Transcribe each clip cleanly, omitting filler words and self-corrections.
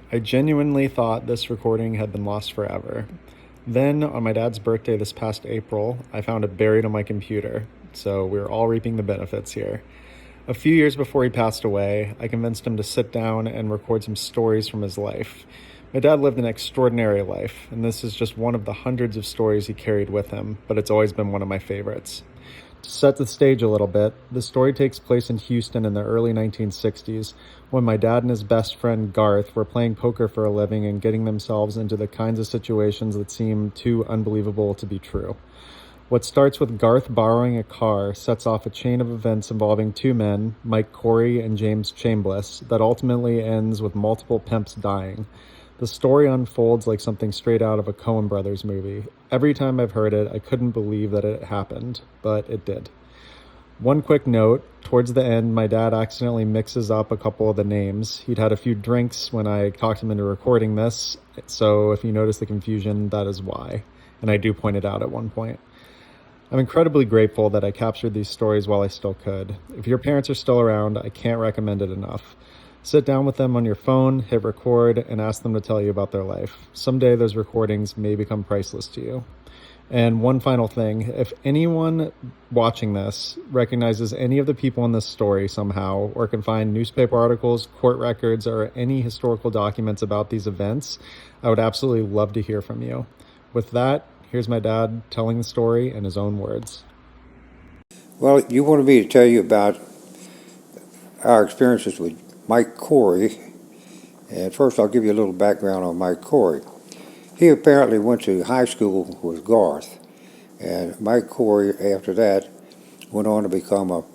I genuinely thought this recording had been lost forever. Then, on my dad's birthday this past April, I found it buried on my computer, so we're all reaping the benefits here. A few years before he passed away, I convinced him to sit down and record some stories from his life. My dad lived an extraordinary life, and this is just one of the hundreds of stories he carried with him, but it's always been one of my favorites. To set the stage a little bit, the story takes place in Houston in the early 1960s when my dad and his best friend Garth were playing poker for a living and getting themselves into the kinds of situations that seem too unbelievable to be true. What starts with Garth borrowing a car sets off a chain of events involving two men, Mike Corey and James Chambliss, that ultimately ends with multiple pimps dying. The story unfolds like something straight out of a Coen Brothers movie. Every time I've heard it, I couldn't believe that it happened, but it did. One quick note, towards the end, my dad accidentally mixes up a couple of the names. He'd had a few drinks when I talked him into recording this, so if you notice the confusion, that is why. And I do point it out at one point. I'm incredibly grateful that I captured these stories while I still could. If your parents are still around, I can't recommend it enough. Sit down with them on your phone, hit record, and ask them to tell you about their life. Someday those recordings may become priceless to you. And one final thing, if anyone watching this recognizes any of the people in this story somehow, or can find newspaper articles, court records, or any historical documents about these events, I would absolutely love to hear from you. With that, here's my dad telling the story in his own words. Well, you wanted me to tell you about our experiences with Mike Corey. And first, I'll give you a little background on Mike Corey. He apparently went to high school with Garth. And Mike Corey, after that, went on to become a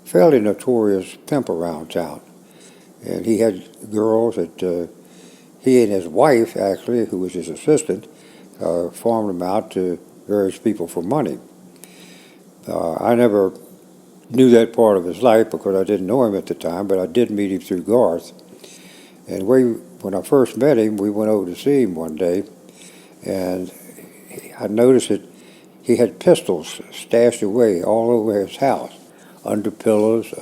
fairly notorious pimp around town. And he had girls that he and his wife, actually, who was his assistant, farmed them out to various people for money. I never knew that part of his life because I didn't know him at the time, but I did meet him through Garth. And when I first met him, we went over to see him one day, and I noticed that he had pistols stashed away all over his house, under pillows,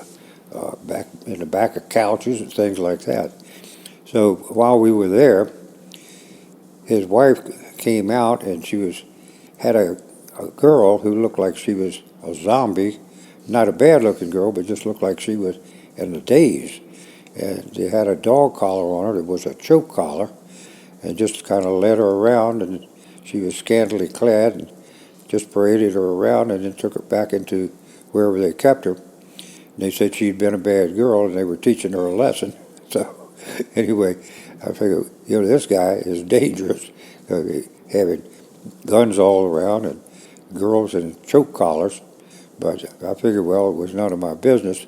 back in the back of couches and things like that. So while we were there, his wife came out, and had a girl who looked like she was a zombie, not a bad-looking girl, but just looked like she was in a daze. And they had a dog collar on her. It was a choke collar, and just kind of led her around, and she was scantily clad, and just paraded her around, and then took her back into wherever they kept her. And they said she'd been a bad girl, and they were teaching her a lesson. So anyway, I figured, this guy is dangerous, having guns all around and girls in choke collars. But I figured, well, it was none of my business.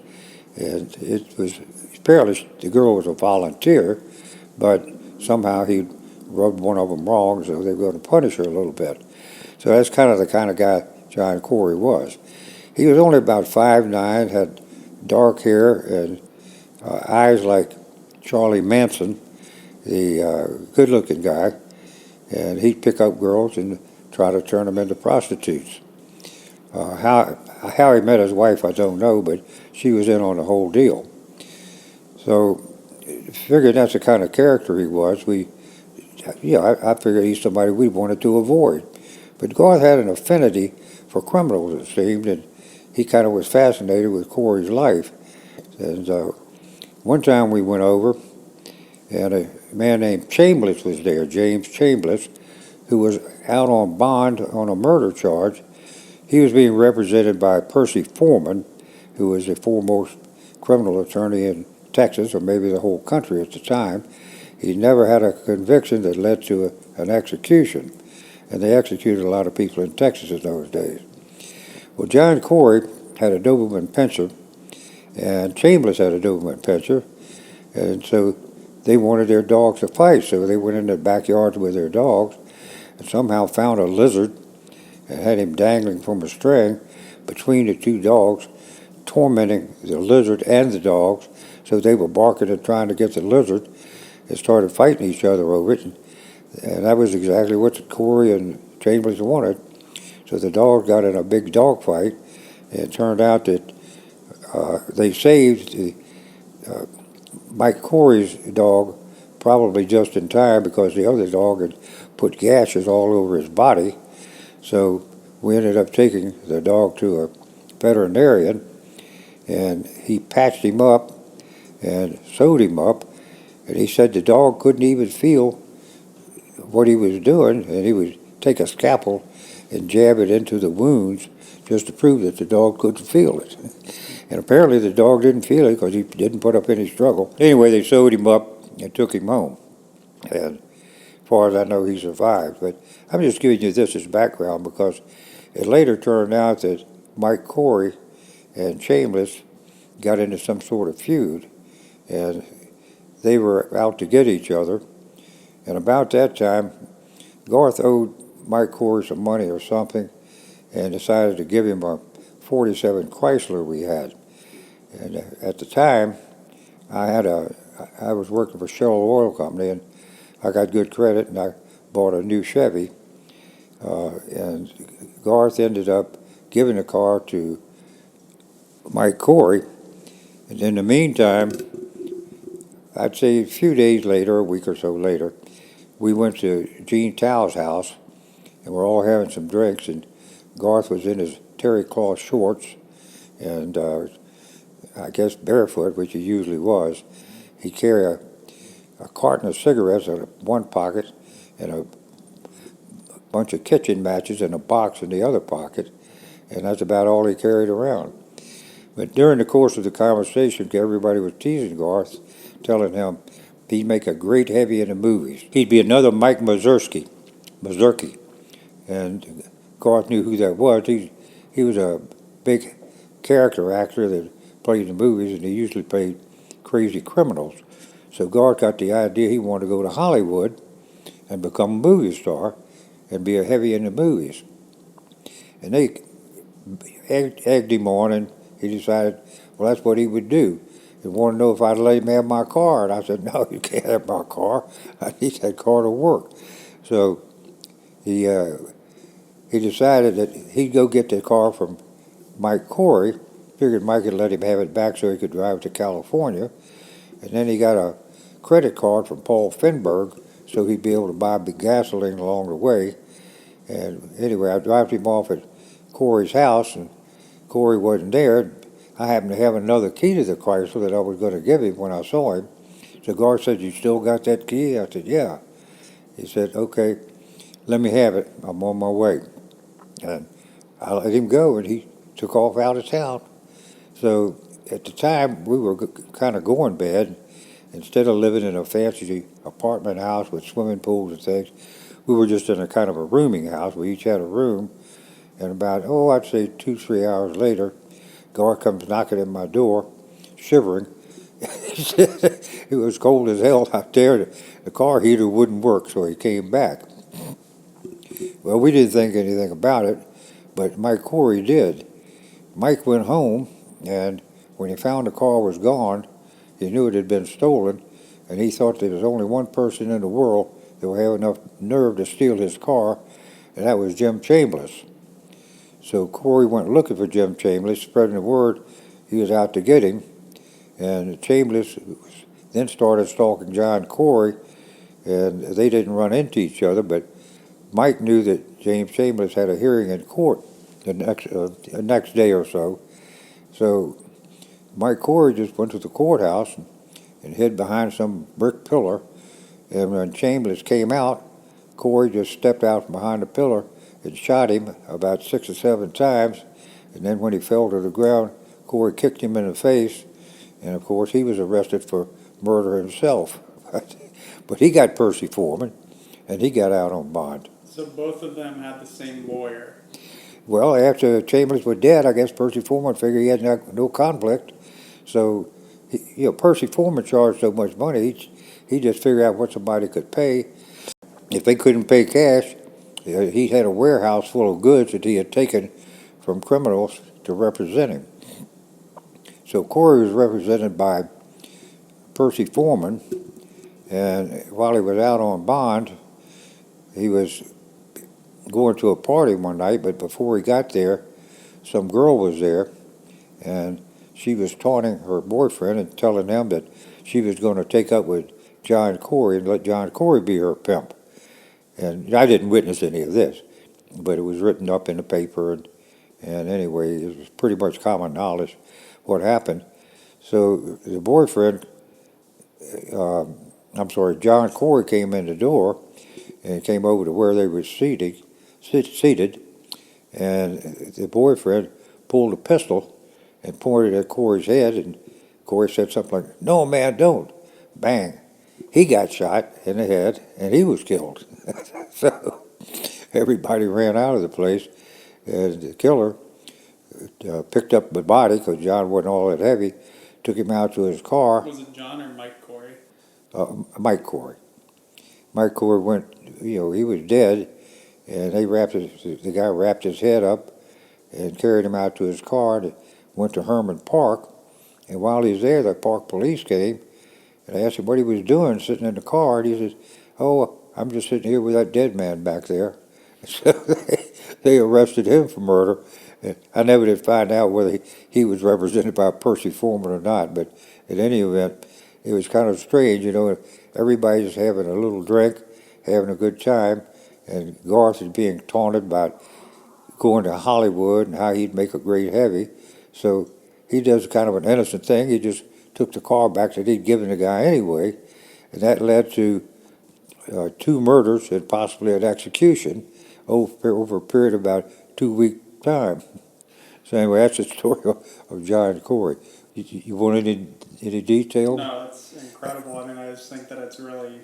And it was, apparently the girl was a volunteer, but somehow he rubbed one of them wrong, so they were going to punish her a little bit. So that's the kind of guy John Corey was. He was only about 5'9", had dark hair and eyes like Charlie Manson, the good-looking guy, and he'd pick up girls and try to turn them into prostitutes. How he met his wife, I don't know, but she was in on the whole deal. So, figured that's the kind of character he was. I figured he's somebody we wanted to avoid. But Garth had an affinity for criminals, it seemed, and he kind of was fascinated with Corey's life. And one time we went over, and a man named Chambliss was there, James Chambliss, who was out on bond on a murder charge. He was being represented by Percy Foreman, who was the foremost criminal attorney in Texas, or maybe the whole country at the time. He never had a conviction that led to an execution, and they executed a lot of people in Texas in those days. Well, John Corey had a Doberman Pinscher, and Chambliss had a Doberman Pinscher, and so they wanted their dogs to fight, so they went in the backyards with their dogs and somehow found a lizard and had him dangling from a string between the two dogs, tormenting the lizard and the dogs. So they were barking and trying to get the lizard and started fighting each other over it. And that was exactly what Corey and Chambliss wanted. So the dogs got in a big dog fight, and it turned out that they saved Mike Corey's dog probably just in time because the other dog had put gashes all over his body. So we ended up taking the dog to a veterinarian, and he patched him up and sewed him up, and he said the dog couldn't even feel what he was doing, and he would take a scalpel and jab it into the wounds just to prove that the dog couldn't feel it. And apparently the dog didn't feel it because he didn't put up any struggle. Anyway, they sewed him up and took him home. And as far as I know, he survived. But I'm just giving you this as background because it later turned out that Mike Corey and Chambliss got into some sort of feud, and they were out to get each other. And about that time, Garth owed Mike Corey some money or something and decided to give him a 47 Chrysler we had. And at the time, I was working for Shell Oil Company, and I got good credit, and I bought a new Chevy. And Garth ended up giving the car to Mike Corey. And in the meantime, I'd say a few days later, a week or so later, we went to Gene Tao's house, and we're all having some drinks, and Garth was in his terry cloth shorts, and I guess barefoot, which he usually was. He carried a carton of cigarettes in one pocket and a bunch of kitchen matches in a box in the other pocket, and that's about all he carried around. But during the course of the conversation, everybody was teasing Garth, telling him he'd make a great heavy in the movies. He'd be another Mike Mazurki. And Garth knew who that was. He was a big character actor that played in movies, and he usually played crazy criminals. So Garth got the idea he wanted to go to Hollywood and become a movie star and be a heavy in the movies. And they egged him on, and he decided, well, that's what he would do. He wanted to know if I'd let him have my car, and I said, no, you can't have my car. I need that car to work. So he decided that he'd go get the car from Mike Corey, figured Mike would let him have it back so he could drive to California, and then he got a credit card from Paul Finberg so he'd be able to buy big gasoline along the way. And anyway, I dropped him off at Corey's house, and Corey wasn't there. I happened to have another key to the Chrysler that I was going to give him when I saw him. So Garth said, you still got that key? I said, yeah. He said, okay, let me have it. I'm on my way. And I let him go, and he took off out of town. So at the time, we were kind of going bad. Instead of living in a fancy apartment house with swimming pools and things, we were just in a kind of a rooming house. We each had a room. And about, I'd say 2-3 hours later, Garth comes knocking at my door, shivering. It was cold as hell out there. The car heater wouldn't work, so he came back. Well, we didn't think anything about it, but Mike Corey did. Mike went home, and when he found the car was gone, he knew it had been stolen, and he thought there was only one person in the world that would have enough nerve to steal his car, and that was Jim Chambliss. So Corey went looking for Jim Chambliss, spreading the word he was out to get him, and Chambliss then started stalking John Corey, and they didn't run into each other, but Mike knew that James Chambliss had a hearing in court the next day or so. So Mike Corey just went to the courthouse and hid behind some brick pillar, and when Chambliss came out, Corey just stepped out from behind the pillar and shot him about 6 or 7 times, and then when he fell to the ground, Corey kicked him in the face, and of course he was arrested for murder himself. But he got Percy Foreman, and he got out on bond. So both of them had the same lawyer? Well, after Chambliss was dead, I guess Percy Foreman figured he had no conflict, so Percy Foreman charged so much money, he just figured out what somebody could pay. If they couldn't pay cash, he had a warehouse full of goods that he had taken from criminals to represent him. So Corey was represented by Percy Foreman, and while he was out on bond, he was going to a party one night, but before he got there, some girl was there, and she was taunting her boyfriend and telling him that she was going to take up with John Corey and let John Corey be her pimp. And I didn't witness any of this, but it was written up in the paper, and anyway, it was pretty much common knowledge what happened. So the boyfriend, John Corey came in the door and came over to where they were seated, and the boyfriend pulled a pistol and pointed at Corey's head, and Corey said something like, "No, man, don't." Bang. He got shot in the head, and he was killed. So everybody ran out of the place, and the killer picked up the body, because John wasn't all that heavy, took him out to his car. Was it John or Mike Corey? Mike Corey. Mike Corey went, he was dead, and the guy wrapped his head up and carried him out to his car and went to Herman Park. And while he was there, the park police came, and I asked him what he was doing sitting in the car, and he says, "Oh, I'm just sitting here with that dead man back there." So they arrested him for murder. And I never did find out whether he was represented by Percy Foreman or not, but in any event, it was kind of strange, everybody's having a little drink, having a good time, and Garth is being taunted about going to Hollywood and how he'd make a great heavy. So he does kind of an innocent thing. He just took the car back that he'd given the guy anyway, and that led to 2 murders and possibly an execution over a period of about 2-week time. So anyway, that's the story of John Corey. You want any detail? No, that's incredible. I mean, I just think that it's really...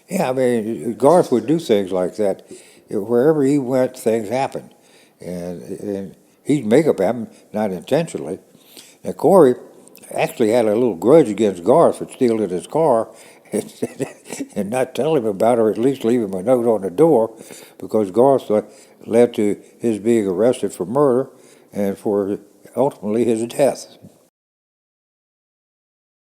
Yeah, I mean, Garth would do things like that. Wherever he went, things happened. And he'd make up happen, not intentionally. Now, Corey actually had a little grudge against Garth for stealing his car and not tell him about it, or at least leave him a note on the door, because Garth led to his being arrested for murder and for ultimately his death.